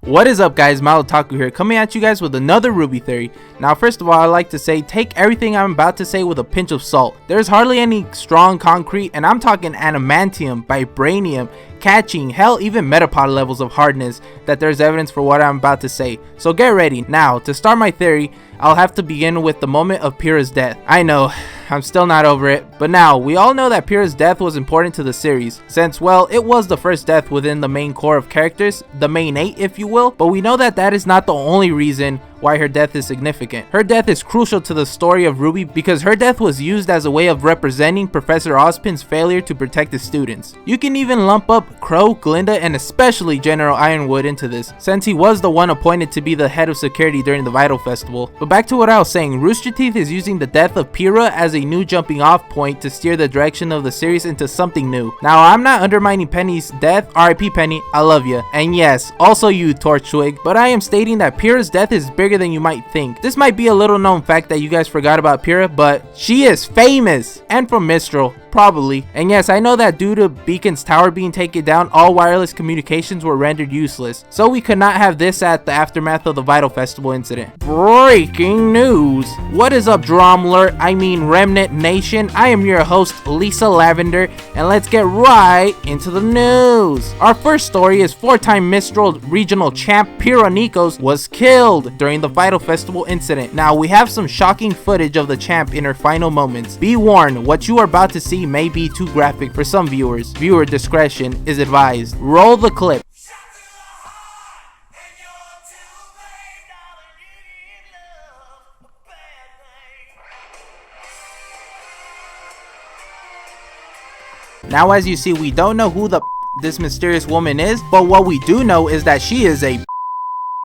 What is up, guys? MildOtaku here, coming at you guys with another RWBY theory. Now, first of all, I'd like to say, take everything I'm about to say with a pinch of salt. There's hardly any strong concrete, and I'm talking adamantium, vibranium, catching, hell, even metapod levels of hardness that there's evidence for what I'm about to say. So get ready. Now, to start my theory, I'll have to begin with the moment of Pyrrha's death. I know, I'm still not over it, but now, we all know that Pyrrha's death was important to the series, since, well, it was the first death within the main core of characters, the main 8 if you will, but we know that that is not the only reason why her death is significant. Her death is crucial to the story of RWBY because her death was used as a way of representing Professor Ozpin's failure to protect his students. You can even lump up Crow, Glinda, and especially General Ironwood into this, since he was the one appointed to be the head of security during the Vital Festival. But back to what I was saying, Rooster Teeth is using the death of Pyrrha as a new jumping off point to steer the direction of the series into something new. Now, I'm not undermining Penny's death, RIP Penny, I love you, and yes, also you Torchwig, but I am stating that Pyrrha's death is bigger than you might think. This might be a little known fact that you guys forgot about Pyrrha, but she is famous and from Mistral. Probably. And yes, I know that due to Beacon's tower being taken down, all wireless communications were rendered useless. So we could not have this at the aftermath of the Vital Festival incident. Breaking news! What is up, Dromler? I mean Remnant Nation. I am your host, Lisa Lavender, and let's get right into the news. Our first story is 4-time Mistral regional champ Pyrrha Nikos was killed during the Vital Festival incident. Now, we have some shocking footage of the champ in her final moments. Be warned, what you are about to see may be too graphic for some viewers. Viewer discretion is advised. Roll the clip. Now, as you see, we don't know who this mysterious woman is, but what we do know is that she is a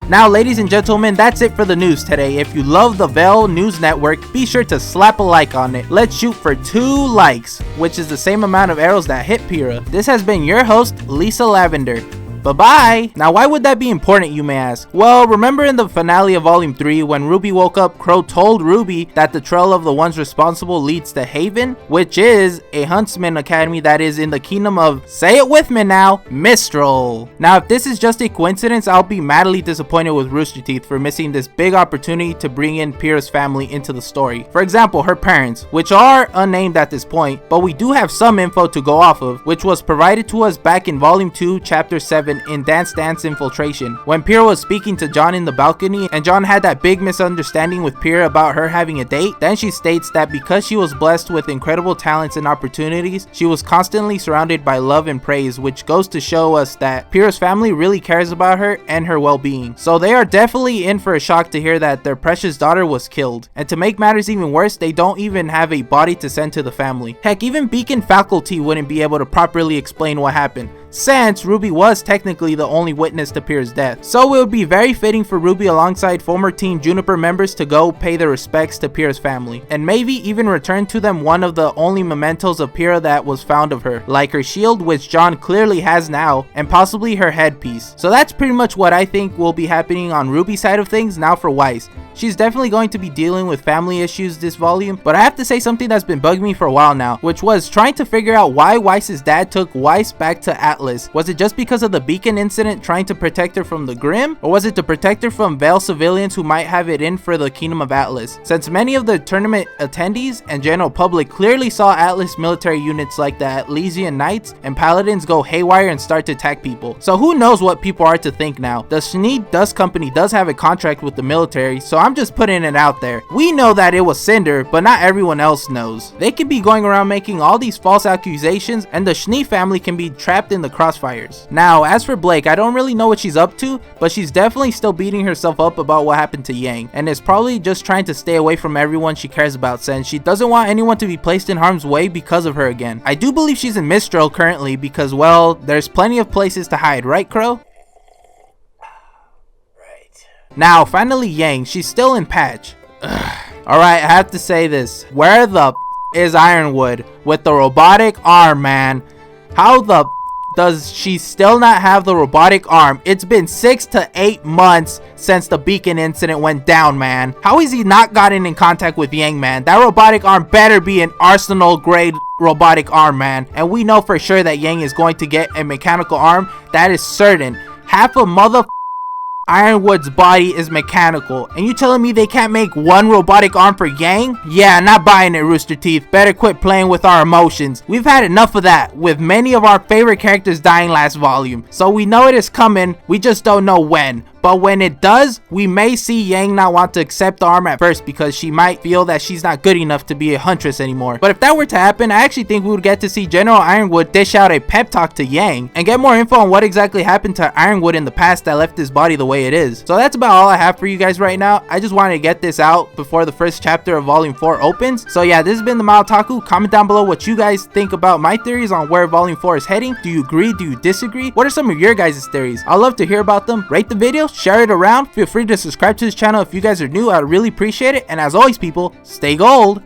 Now, ladies and gentlemen, that's it for the news today. If you love the Vel News Network, be sure to slap a like on it. Let's shoot for 2 likes, which is the same amount of arrows that hit Pyrrha. This has been your host, Lisa Lavender. Bye-bye! Now, why would that be important, you may ask? Well, remember in the finale of Volume 3, when RWBY woke up, Crow told RWBY that the trail of the ones responsible leads to Haven, which is a huntsman academy that is in the kingdom of, say it with me now, Mistral. Now, if this is just a coincidence, I'll be madly disappointed with Rooster Teeth for missing this big opportunity to bring in Pyrrha's family into the story. For example, her parents, which are unnamed at this point, but we do have some info to go off of, which was provided to us back in Volume 2, Chapter 7, in Dance Dance Infiltration, when Pyrrha was speaking to John in the balcony and John had that big misunderstanding with Pyrrha about her having a date. Then she states that because she was blessed with incredible talents and opportunities, she was constantly surrounded by love and praise, which goes to show us that Pyrrha's family really cares about her and her well-being. So they are definitely in for a shock to hear that their precious daughter was killed. And to make matters even worse, they don't even have a body to send to the family. Heck, even Beacon faculty wouldn't be able to properly explain what happened, since RWBY was technically the only witness to Pyrrha's death. So it would be very fitting for RWBY alongside former Team Juniper members to go pay their respects to Pyrrha's family, and maybe even return to them one of the only mementos of Pyrrha that was found of her, like her shield, which John clearly has now, and possibly her headpiece. So that's pretty much what I think will be happening on RWBY side of things. Now for Weiss. She's definitely going to be dealing with family issues this volume, but I have to say something that's been bugging me for a while now, which was trying to figure out why Weiss's dad took Weiss back to Atlas. Was it just because of the Beacon incident trying to protect her from the Grimm, or was it to protect her from Vel civilians who might have it in for the Kingdom of Atlas? Since many of the tournament attendees and general public clearly saw Atlas military units like the Atlesian Knights and Paladins go haywire and start to attack people. So who knows what people are to think now. The Schnee Dust Company does have a contract with the military, so I'm just putting it out there. We know that it was Cinder, but not everyone else knows. They could be going around making all these false accusations, and the Schnee family can be trapped in the crossfires. Now, as for Blake, I don't really know what she's up to, but she's definitely still beating herself up about what happened to Yang, and is probably just trying to stay away from everyone she cares about, since she doesn't want anyone to be placed in harm's way because of her again. I do believe she's in Mistral currently because, well, there's plenty of places to hide, right, Crow? Now, finally Yang, she's still in Patch. Alright, I have to say this. Where the is Ironwood with the robotic arm, man? How the does she still not have the robotic arm? It's been 6 to 8 months since the Beacon incident went down, man. How has he not gotten in contact with Yang, man? That robotic arm better be an Arsenal grade robotic arm, man. And we know for sure that Yang is going to get a mechanical arm. That is certain. Half a mother Ironwood's body is mechanical, and you telling me they can't make one robotic arm for Yang? Yeah, not buying it, Rooster Teeth. Better quit playing with our emotions. We've had enough of that, with many of our favorite characters dying last volume. So we know it is coming, we just don't know when. But when it does, we may see Yang not want to accept the arm at first because she might feel that she's not good enough to be a huntress anymore. But if that were to happen, I actually think we would get to see General Ironwood dish out a pep talk to Yang and get more info on what exactly happened to Ironwood in the past that left his body the way it is. So that's about all I have for you guys right now. I just wanted to get this out before the first chapter of Volume 4 opens. So yeah, this has been TheMildOtaku. Comment down below what you guys think about my theories on where Volume 4 is heading. Do you agree? Do you disagree? What are some of your guys' theories? I'd love to hear about them. Rate the video, share it around. Feel free to subscribe to this channel if you guys are new. I'd really appreciate it. And as always, people, stay gold.